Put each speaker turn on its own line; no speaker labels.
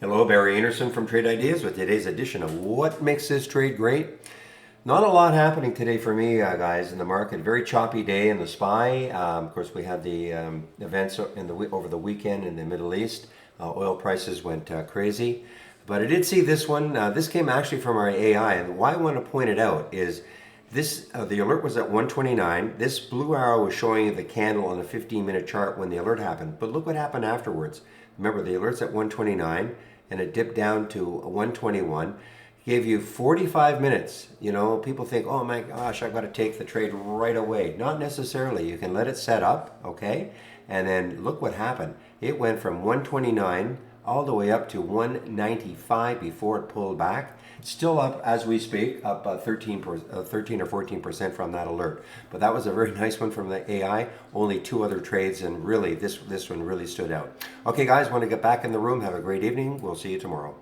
Hello, Barry Anderson from Trade Ideas with today's edition of What Makes This Trade Great. Not a lot happening today for me, guys, in the market. Very choppy day in the SPY. Of course, we had the events over the weekend in the Middle East. Oil prices went crazy. But I did see this one. This came actually from our AI. And why I want to point it out is this: the alert was at 129. This blue arrow was showing the candle on a 15-minute chart when the alert happened. But look what happened afterwards. Remember, the alert's at 129 and it dipped down to 121. Gave you 45 minutes. You know, people think, oh my gosh, I've got to take the trade right away. Not necessarily. You can let it set up, okay? And then look what happened. It went from 129 all the way up to 195 before it pulled back. Still up as we speak, up 13 or 14% from that alert. But that was a very nice one from the AI. Only two other trades, and really this one really stood out. Okay, guys, want to get back in the room. Have a great evening. We'll see you tomorrow.